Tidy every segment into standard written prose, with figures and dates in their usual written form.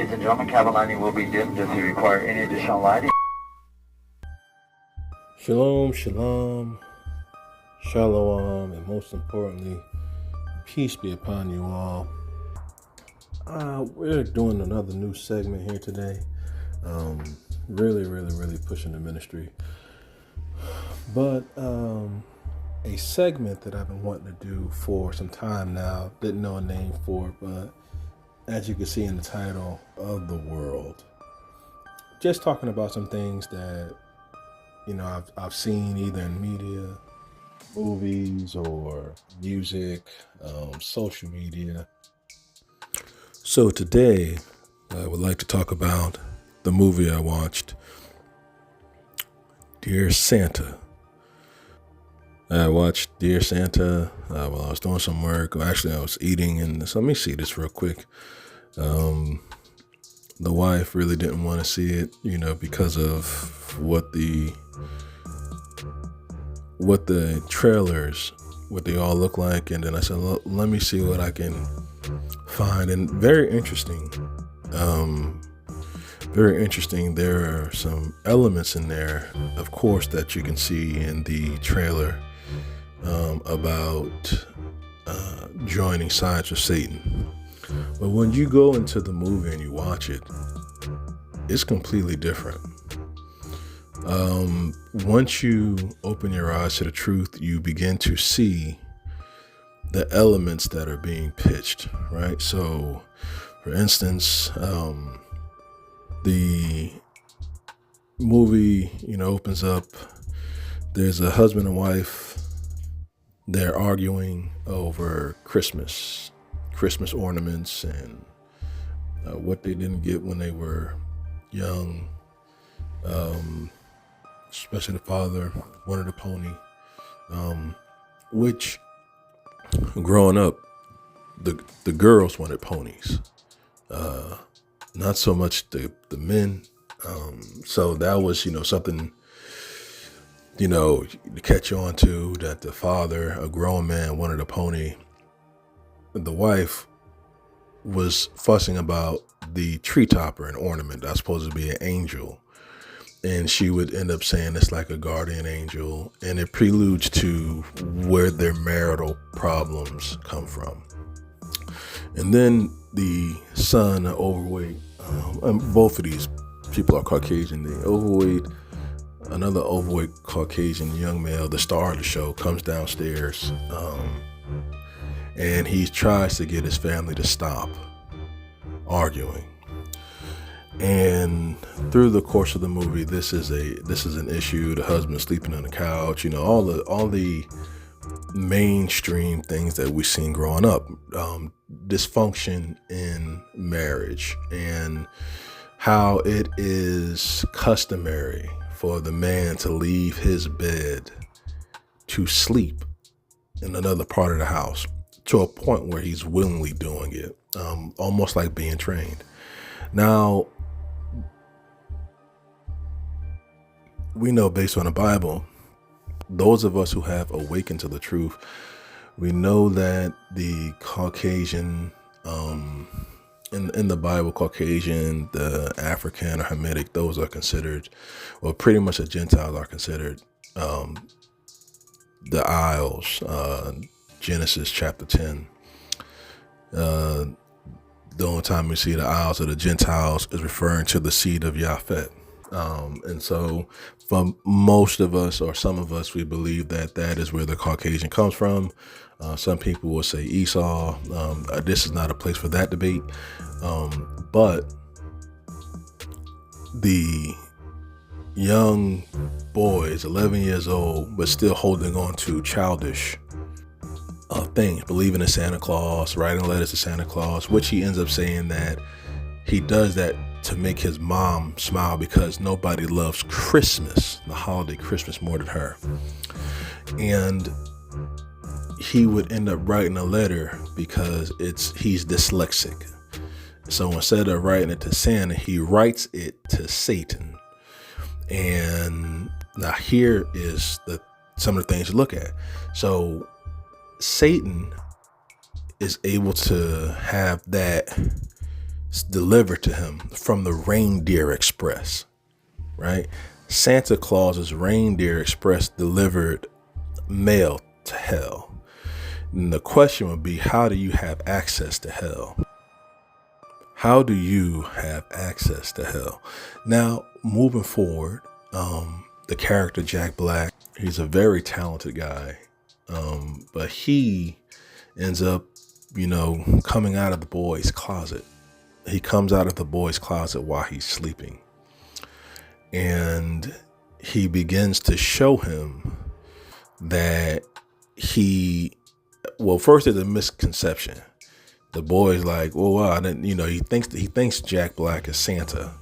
Ladies and gentlemen, cabin lighting will be dimmed if you require any additional lighting. Shalom, shalom, shalom, and most importantly, peace be upon you all. We're doing another new segment here today. Really pushing the ministry. But a segment that I've been wanting to do for some time now, didn't know a name for it, but as you can see in the title, Of the World. Just talking about some things that, I've seen either in media, movies, or music, social media. So today, I would like to talk about the movie I watched, Dear Santa. I watched Dear Santa while I was doing some work. Actually, I was eating, and so let me see this real quick. The wife really didn't want to see it, because of what the trailers, what they all look like. And then I said, let me see what I can find. And very interesting. There are some elements in there, of course, that you can see in the trailer about joining sides with Satan. But when you go into the movie and you watch it, it's completely different. Once you open your eyes to the truth, you begin to see the elements that are being pitched, right? So, for instance, the movie, opens up, there's a husband and wife, they're arguing over Christmas ornaments and what they didn't get when they were young. Especially the father wanted a pony, which growing up, the girls wanted ponies, not so much the men. So that was, something, to catch on to, that the father, a grown man, wanted a pony. The wife was fussing about the tree topper, an ornament that's supposed to be an angel. And she would end up saying it's like a guardian angel. And it preludes to where their marital problems come from. And then the son, overweight, both of these people are Caucasian. Another overweight Caucasian young male, the star of the show, comes downstairs. And he tries to get his family to stop arguing. And through the course of the movie, this is an issue. The husband sleeping on the couch, all the mainstream things that we've seen growing up, dysfunction in marriage, and how it is customary for the man to leave his bed to sleep in another part of the house, to a point where he's willingly doing it, almost like being trained. Now, we know, based on the Bible, those of us who have awakened to the truth, we know that the Caucasian, in the Bible, Caucasian, the African or Hamitic, those are considered, well, pretty much the Gentiles are considered the Isles, Genesis chapter 10. The only time we see the Isles of the Gentiles is referring to the seed of Japhet. And so for most of us, or some of us, we believe that is where the Caucasian comes from. Some people will say Esau. This is not a place for that debate. But the young boys, 11 years old, but still holding on to childish things, believing in Santa Claus, writing letters to Santa Claus, which he ends up saying that he does that to make his mom smile, because nobody loves Christmas, the holiday Christmas, more than her. And he would end up writing a letter because he's dyslexic. So instead of writing it to Santa, he writes it to Satan. And now here is some of the things to look at. So Satan is able to have that delivered to him from the Reindeer Express, right? Santa Claus's Reindeer Express delivered mail to hell. And the question would be, how do you have access to hell? How do you have access to hell? Now, moving forward, the character Jack Black, he's a very talented guy, but he ends up, coming out of the boy's closet. He comes out of the boy's closet while he's sleeping. And he begins to show him that first there's a misconception. The boy's like, well, I didn't, he thinks Jack Black is Santa.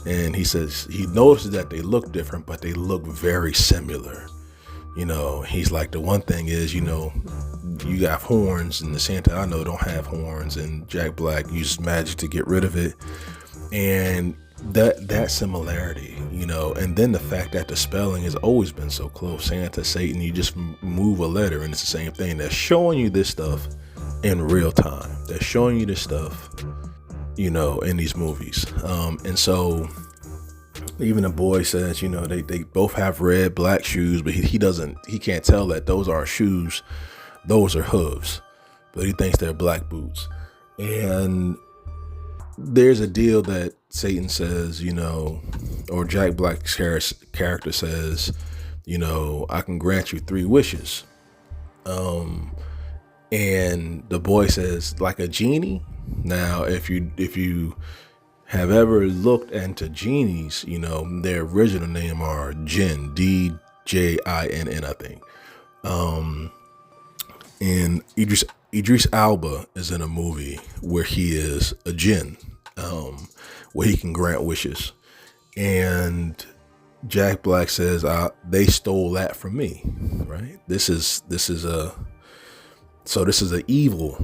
And he says he notices that they look different, but they look very similar. He's like, the one thing is, you got horns, and the Santa I know don't have horns, and Jack Black uses magic to get rid of it. And that similarity, and then the fact that the spelling has always been so close. Santa, Satan, you just move a letter and it's the same thing. They're showing you this stuff in real time. They're showing you this stuff, in these movies. And so even the boy says, they both have red, black shoes, but he can't tell that those are shoes. Those are hooves, but he thinks they're black boots. And there's a deal that Satan says, or Jack Black's character says, I can grant you 3 wishes. And the boy says, like a genie. Now, if you have ever looked into genies, their original name are Jinn, D-J-I-N-N, I think. And Idris Elba is in a movie where he is a jinn, where he can grant wishes. And Jack Black says, they stole that from me, right? This is an evil.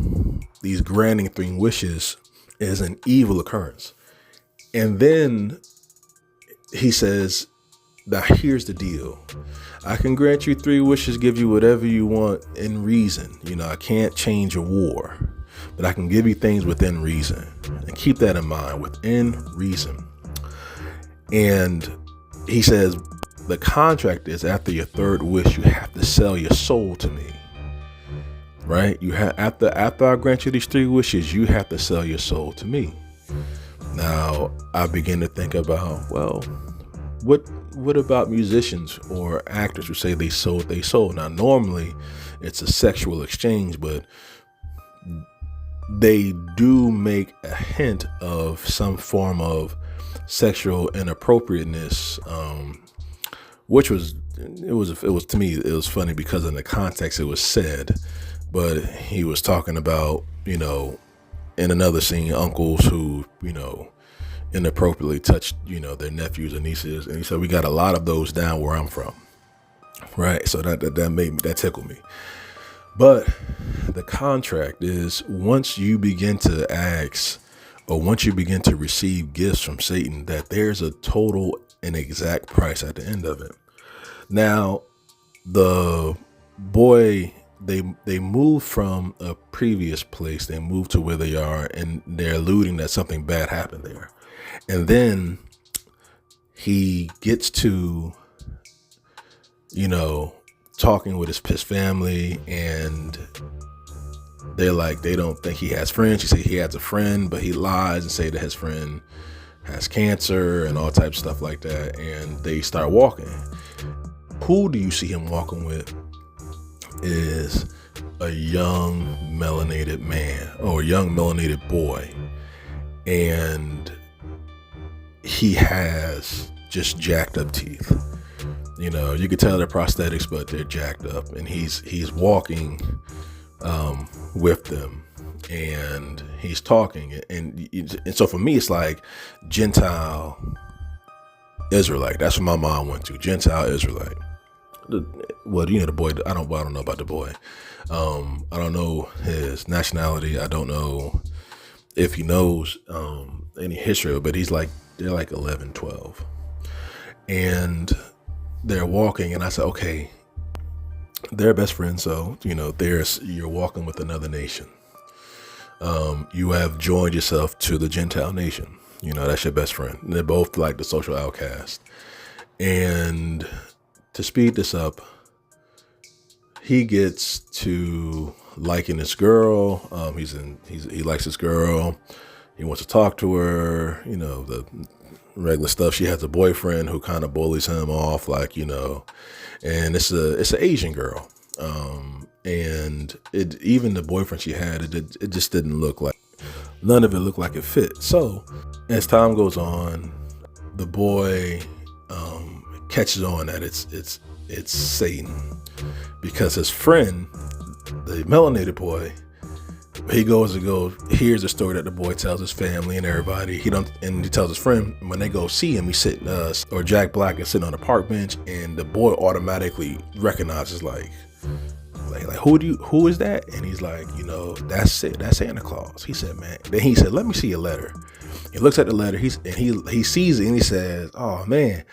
These granting 3 wishes is an evil occurrence. And then he says, now here's the deal. I can grant you 3 wishes, give you whatever you want in reason. I can't change a war, but I can give you things within reason. And keep that in mind, within reason. And he says, the contract is after your 3rd wish, you have to sell your soul to me. Right? You have after I grant you these 3 wishes, you have to sell your soul to me. Now, I begin to think about, well, what about musicians or actors who say they sold their soul? Now, normally it's a sexual exchange, but they do make a hint of some form of sexual inappropriateness, which was to me, it was funny because in the context it was said, but he was talking about, in another scene, uncles who, inappropriately touched, their nephews and nieces. And he said, we got a lot of those down where I'm from. Right. So that tickled me. But the contract is, once you begin to ask, or once you begin to receive gifts from Satan, that there's a total and exact price at the end of it. Now, the boy, they moved from a previous place. They moved to where they are, and they're alluding that something bad happened there. And then he gets to, talking with his family, and they're like, they don't think he has friends. He said he has a friend, but he lies and say that his friend has cancer and all types of stuff like that. And they start walking. Who do you see him walking with? Is a young melanated man, or a young melanated boy. And he has just jacked up teeth. You could tell they're prosthetics, but they're jacked up. And he's walking with them, and he's talking. And so for me, it's like Gentile Israelite. That's what my mom went to, Gentile Israelite. Well, the boy, I don't know about the boy. I don't know his nationality. I don't know if he knows any history, but they're like 11, 12. And they're walking, and I said, okay, they're best friends. So, you're walking with another nation. you have joined yourself to the Gentile nation. That's your best friend. And they're both like the social outcast. And to speed this up, he gets to liking this girl. He likes this girl. He wants to talk to her. The regular stuff. She has a boyfriend who kind of bullies him off, and it's an Asian girl. And even the boyfriend she had, it just didn't look like, none of it looked like it fit. So as time goes on, the boy catches on that it's Satan, because his friend, the melanated boy, he hears the story that the boy tells his family and everybody. He tells his friend, when they go see him, he's sitting, or Jack Black is sitting on a park bench, and the boy automatically recognizes like who is that? And he's like, that's it, that's Santa Claus. He said, man. Then he said, let me see your letter. He looks at the letter. He sees it and he says, oh man,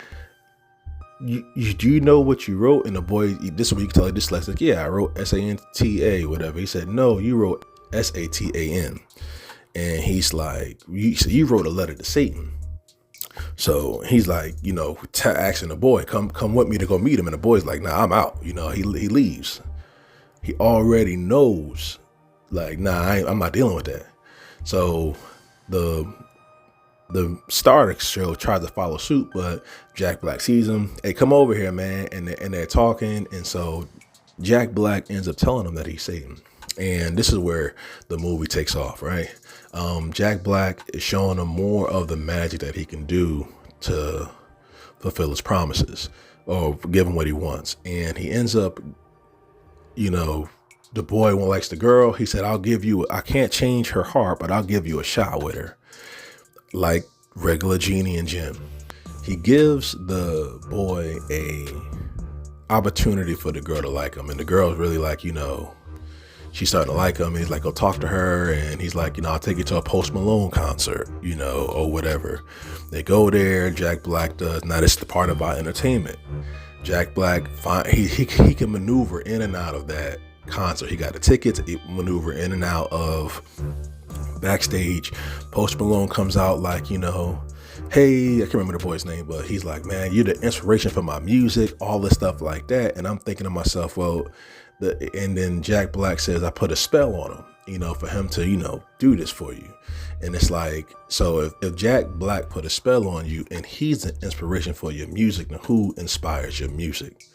do you know what you wrote? And the boy, this is what you can tell he dyslexic. Yeah, I wrote Santa, whatever. He said, no, you wrote Satan. And he's like, you wrote a letter to Satan. So he's like, asking the boy, come with me to go meet him. And the boy's like, nah, I'm out. He leaves. He already knows, like, nah, I'm not dealing with that. So the star of the show tries to follow suit, but Jack Black sees him. Hey, come over here, man. And they're talking. And so Jack Black ends up telling him that he's Satan. And this is where the movie takes off, right? Jack Black is showing him more of the magic that he can do to fulfill his promises or give him what he wants. And he ends up, the boy likes the girl. He said, I can't change her heart, but I'll give you a shot with her. Like regular Genie and Jim. He gives the boy a opportunity for the girl to like him. And the girl's really like, she's starting to like him. He's like, go talk to her. And he's like, I'll take you to a Post Malone concert, or whatever. They go there. Jack Black does. Now, this is the part about entertainment. Jack Black, he can maneuver in and out of that concert. He got the tickets, he maneuver in and out of backstage. Post Malone comes out like, hey, I can't remember the boy's name, but he's like, man, you're the inspiration for my music, all this stuff like that. And I'm thinking to myself, and then Jack Black says, I put a spell on him, for him to, do this for you. And it's like, so if Jack Black put a spell on you and he's the inspiration for your music, then who inspires your music?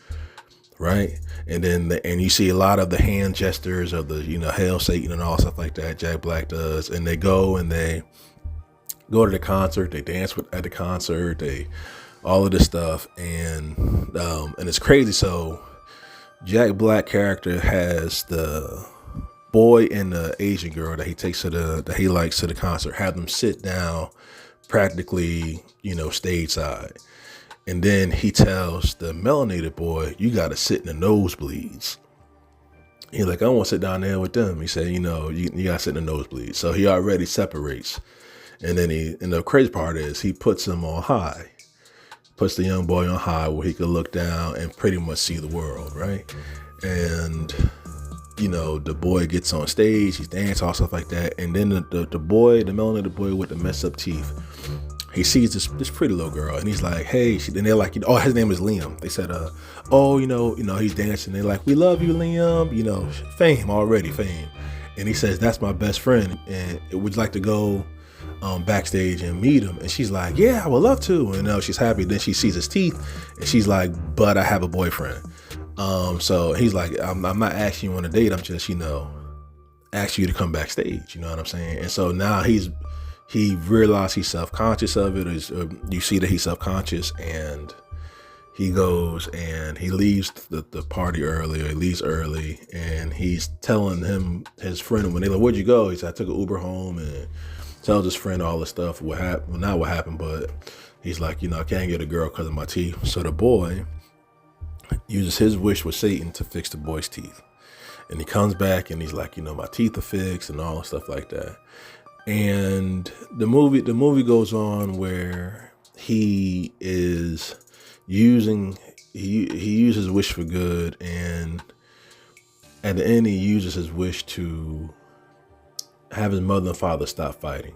Right. And then, and you see a lot of the hand gestures of the, Hail Satan and all stuff like that. Jack Black does. And they go to the concert, they dance at the concert, all of this stuff. And it's crazy. So Jack Black character has the boy and the Asian girl that he likes to the concert, have them sit down practically, stage side. And then he tells the melanated boy, you got to sit in the nosebleeds. He's like, I want to sit down there with them. He said, you got to sit in the nosebleeds. So he already separates. And then and the crazy part is he puts him on high, puts the young boy on high where he could look down and pretty much see the world. Right. And, the boy gets on stage, he's dancing, all stuff like that. And then the melanated boy with the messed up teeth, he sees this pretty little girl, and he's like, hey, and they're like, oh, his name is Liam. They said, he's dancing. They're like, we love you, Liam, fame. And he says, that's my best friend. And would you like to go backstage and meet him? And she's like, yeah, I would love to. And she's happy. Then she sees his teeth and she's like, but I have a boyfriend. So he's like, I'm not asking you on a date. I'm just, ask you to come backstage. You know what I'm saying? And so now he realized he's self-conscious of it. You see that he's self-conscious, and he goes and he leaves the party early, or he leaves early, and he's telling his friend, when they like, where'd you go? He said, I took an Uber home, and tells his friend all this stuff. What happened? Well, not what happened, but he's like, I can't get a girl because of my teeth. So the boy uses his wish with Satan to fix the boy's teeth. And he comes back and he's like, my teeth are fixed and all stuff like that. And the movie goes on where he is using, he uses wish for good, and at the end he uses his wish to have his mother and father stop fighting.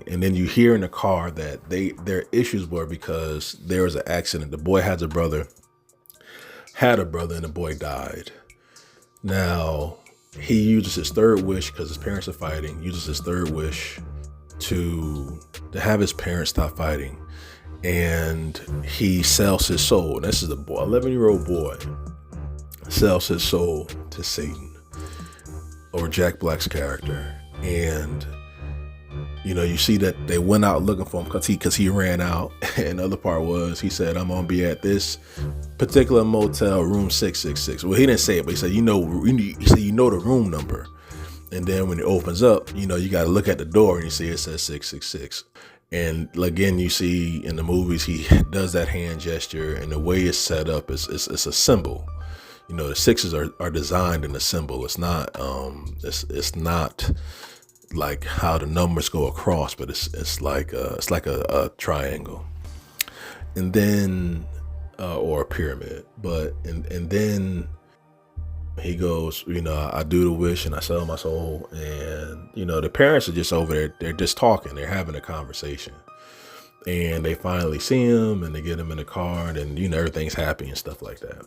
And then you hear in the car that their issues were because there was an accident. The boy had a brother, and the boy died. Now he uses his third wish, because his parents are fighting, uses his third wish to have his parents stop fighting. And he sells his soul. And this is a boy, 11-year-old boy, sells his soul to Satan, or Jack Black's character. And you see that they went out looking for him because he ran out. And the other part was, he said, I'm gonna be at this particular motel, room 666. Well, he didn't say it, but he said, the room number. And then when it opens up, you got to look at the door and you see it says 666. And again, you see in the movies, he does that hand gesture, and the way it's set up is it's a symbol. The sixes are designed in a symbol. It's not it's not like how the numbers go across, but it's like a triangle, and then or a pyramid. But and then he goes, I do the wish and I sell my soul. And the parents are just over there, they're just talking, they're having a conversation, and they finally see him and they get him in the car, and then everything's happy and stuff like that.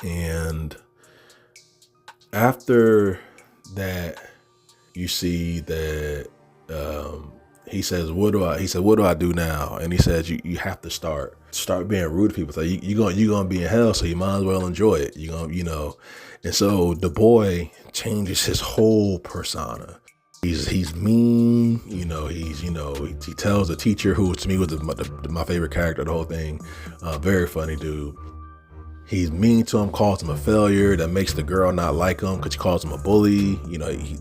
And after that, you see that he says, what do I do now? And he says, you have to start being rude to people. So you're gonna be in hell, so you might as well enjoy it. And so the boy changes his whole persona. He's mean, he tells the teacher, who to me was my favorite character of the whole thing, very funny dude. He's mean to him, calls him a failure. That makes the girl not like him because she calls him a bully.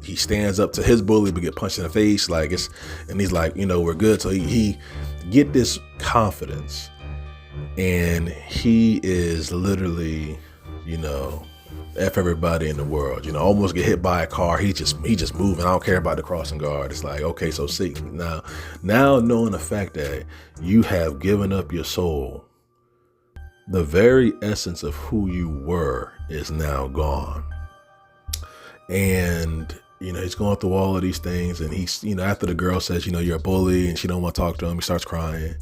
He stands up to his bully but get punched in the face. And he's like, we're good. So he get this confidence, and he is literally, F everybody in the world. Almost get hit by a car. He just moving. I don't care about the crossing guard. It's like, okay, so see now knowing the fact that you have given up your soul, the very essence of who you were is now gone. And, he's going through all of these things, and he's, after the girl says, you're a bully, and she don't want to talk to him, he starts crying,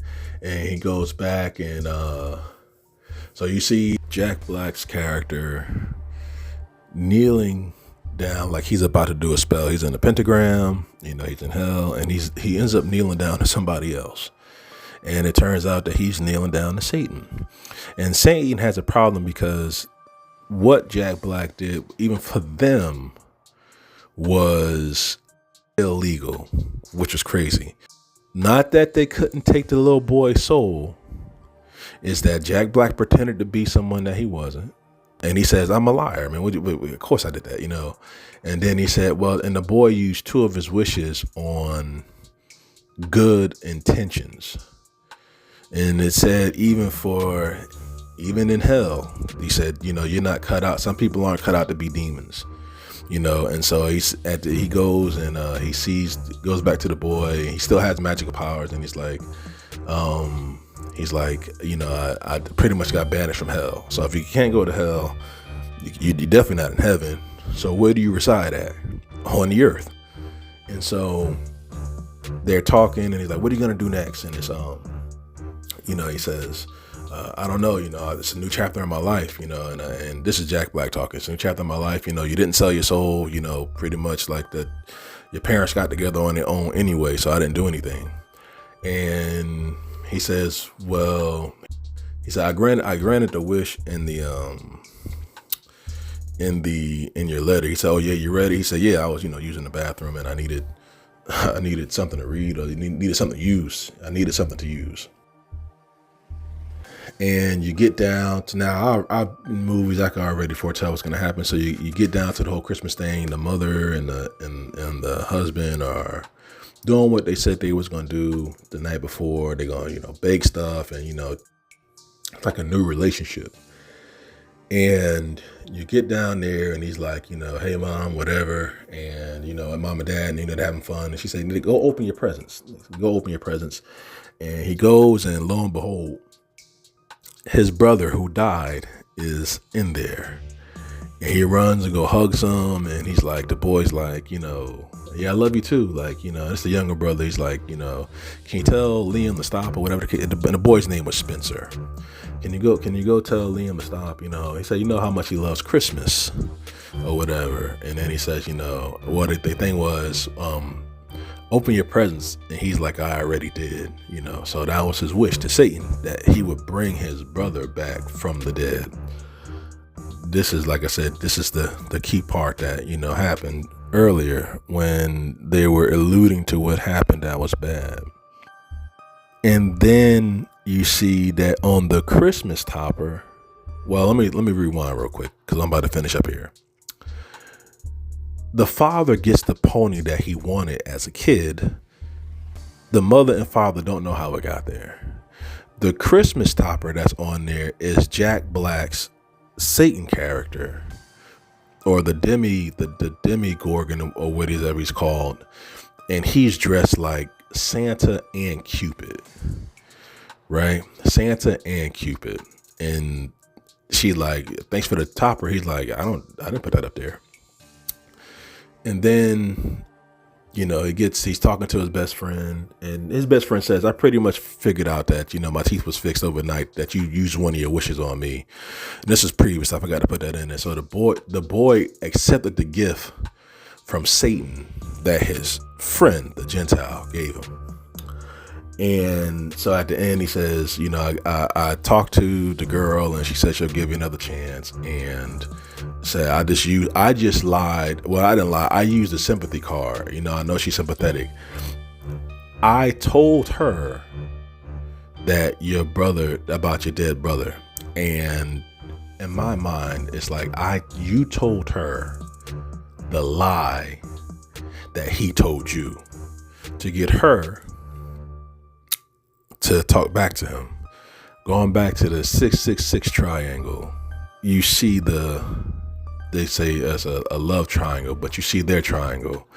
and he goes back. And, so you see Jack Black's character kneeling down like he's about to do a spell. He's in the pentagram, he's in hell, and he ends up kneeling down to somebody else. And it turns out that he's kneeling down to Satan. And Satan has a problem because what Jack Black did, even for them, was illegal, which was crazy. Not that they couldn't take the little boy's soul, is that Jack Black pretended to be someone that he wasn't. And he says, I'm a liar. I mean, of course I did that, And then he said, well, and the boy used 2 of his wishes on good intentions. And it said, even in hell, he said, you're not cut out. Some people aren't cut out to be demons, And so he goes and goes back to the boy. And he still has magical powers, and he's like, I pretty much got banished from hell. So if you can't go to hell, you're definitely not in heaven. So where do you reside at? On the earth. And so they're talking, and he's like, what are you gonna do next? And it's he says, I don't know, it's a new chapter in my life, and this is Jack Black talking. It's a new chapter in my life. You didn't sell your soul, pretty much like that. Your parents got together on their own anyway, so I didn't do anything. And he says, I granted the wish in your letter. He said, oh yeah, you ready? He said, yeah, I was, using the bathroom, and I needed something to read, or needed something to use. I needed something to use. And you get down to now, in movies, I can already foretell what's going to happen. So you get down to the whole Christmas thing. The mother and the husband are doing what they said they was going to do the night before. They're going to, bake stuff, and, it's like a new relationship. And you get down there, and he's like, hey mom, whatever. And, and mom and dad, they're having fun. And she said, go open your presents. And he goes, and lo and behold, his brother who died is in there. And he runs and go hugs him, and he's like, the boy's like, yeah, I love you too. Like, it's the younger brother. He's like, can you tell Liam to stop or whatever? And the boy's name was Spencer. Can you go tell Liam to stop? He said, how much he loves Christmas or whatever. And then he says, what the thing was, open your presents. And he's like, I already did, so that was his wish to Satan, that he would bring his brother back from the dead. This is, like I said, this is the key part that, happened earlier when they were alluding to what happened that was bad. And then you see that on the Christmas topper, well, let me rewind real quick because I'm about to finish up here. The father gets the pony that he wanted as a kid. The mother and father don't know how it got there. The Christmas topper that's on there is Jack Black's Satan character, or the Demigorgon, or whatever he's called, and he's dressed like Santa and Cupid, right? Santa and Cupid. And she like, thanks for the topper. He's like, I didn't put that up there. And then he's talking to his best friend, and his best friend says, I pretty much figured out that, my teeth was fixed overnight, that you used one of your wishes on me. And this is previous. I forgot to put that in there. So the boy accepted the gift from Satan that his friend, the Gentile, gave him. And so at the end, he says, I talked to the girl and she said she'll give you another chance. And said, I just lied. Well, I didn't lie. I used a sympathy card. I know she's sympathetic. I told her that about your dead brother. And in my mind, it's like, you told her the lie that he told you to get her to talk back to him. Going back to the 666 triangle, you see they say it's a love triangle, but you see their triangle.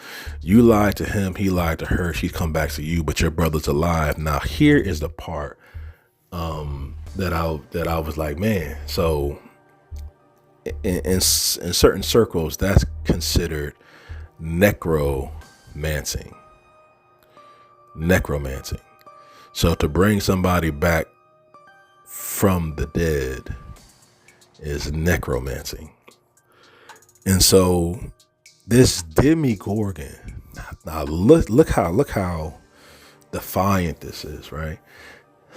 You lied to him, he lied to her, she come back to you, but your brother's alive. Now here is the part that I was like, man. So in certain circles, that's considered necromancy. So to bring somebody back from the dead is necromancy. And so this Demigorgon, now look how defiant this is, right?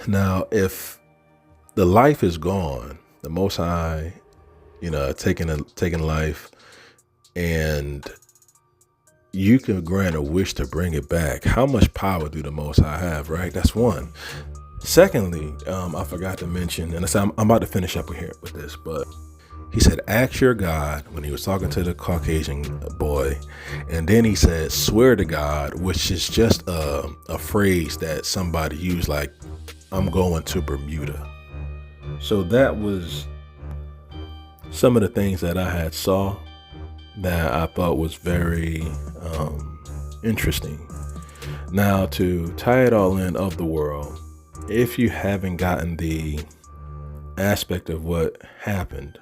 Now, if the life is gone, the Most High, taking life, and you can grant a wish to bring it back, how much power do the Most High have, right? That's one. Secondly, I forgot to mention, and I said I'm about to finish up here with this, but he said, ask your God, when he was talking to the Caucasian boy. And then he said, swear to God, which is just a phrase that somebody used, like, I'm going to Bermuda. So that was some of the things that I had saw that I thought was very interesting. Now, to tie it all in of the world, if you haven't gotten the aspect of what happened,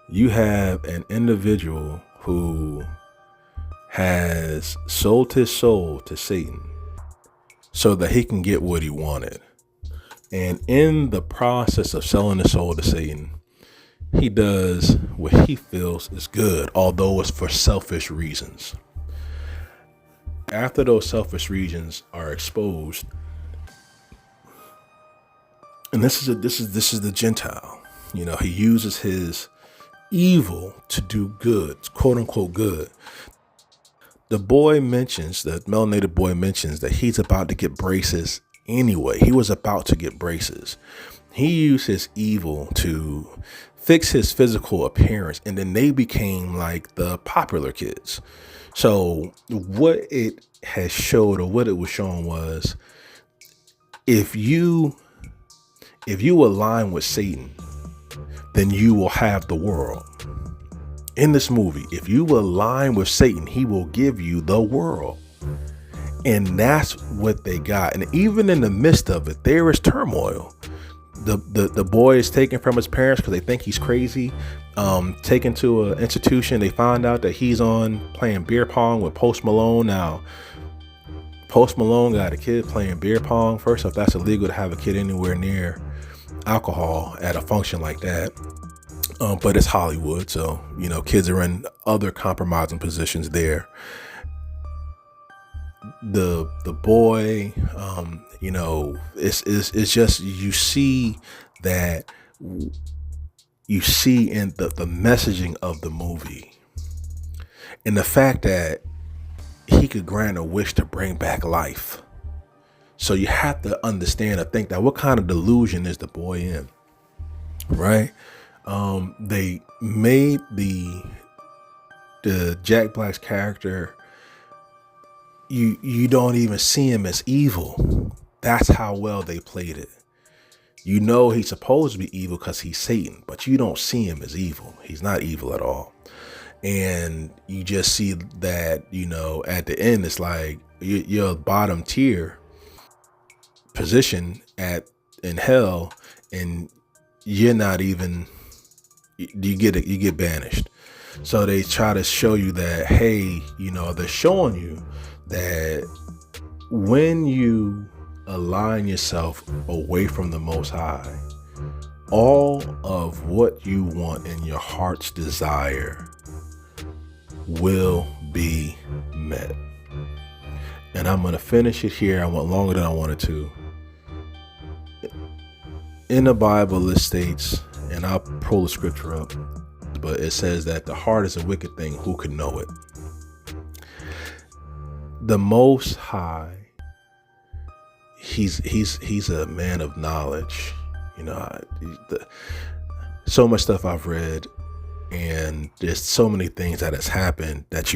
you have an individual who has sold his soul to Satan so that he can get what he wanted. And in the process of selling his soul to Satan, he does what he feels is good, although it's for selfish reasons. After those selfish reasons are exposed, and this is the Gentile, he uses his evil to do good, quote unquote good. The melanated boy mentions that he's about to get braces anyway. He was about to get braces. He used his evil to fix his physical appearance, and then they became like the popular kids. So what it has showed, or what it was showing, was if you align with Satan, then you will have the world. In this movie, if you align with Satan, he will give you the world. And that's what they got. And even in the midst of it, there is turmoil. the boy is taken from his parents because they think he's crazy. Taken to an institution. They find out that he's on playing beer pong with Post Malone. Now, Post Malone got a kid playing beer pong. First off, that's illegal to have a kid anywhere near alcohol at a function like that. But it's Hollywood, so kids are in other compromising positions there. The boy, it's just you see in the messaging of the movie, and the fact that he could grant a wish to bring back life. So you have to understand and think that what kind of delusion is the boy in, right? They made the Jack Black's character, you don't even see him as evil. That's how well they played it. He's supposed to be evil because he's Satan, but you don't see him as evil. He's not evil at all. And you just see that, at the end, it's like you're a bottom tier position in hell, and you're not even, you get banished. So they try to show you that, hey, they're showing you that when you align yourself away from the Most High, all of what you want in your heart's desire will be met. And I'm going to finish it here. I went longer than I wanted to. In the Bible, it states, and I'll pull the scripture up, but it says that the heart is a wicked thing. Who can know it? The Most High, he's a man of knowledge. So much stuff I've read, and there's so many things that has happened that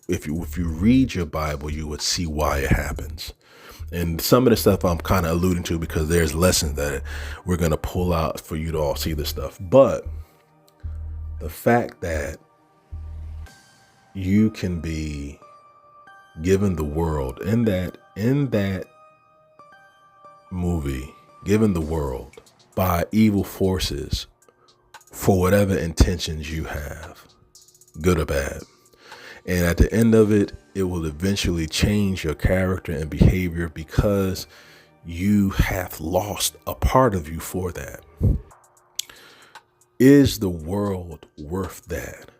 if you read your Bible, you would see why it happens. And some of the stuff I'm kind of alluding to because there's lessons that we're going to pull out for you to all see this stuff. But the fact that you can be given the world in that movie, given the world by evil forces for whatever intentions you have, good or bad. And at the end of it, it will eventually change your character and behavior because you have lost a part of you for that. Is the world worth that?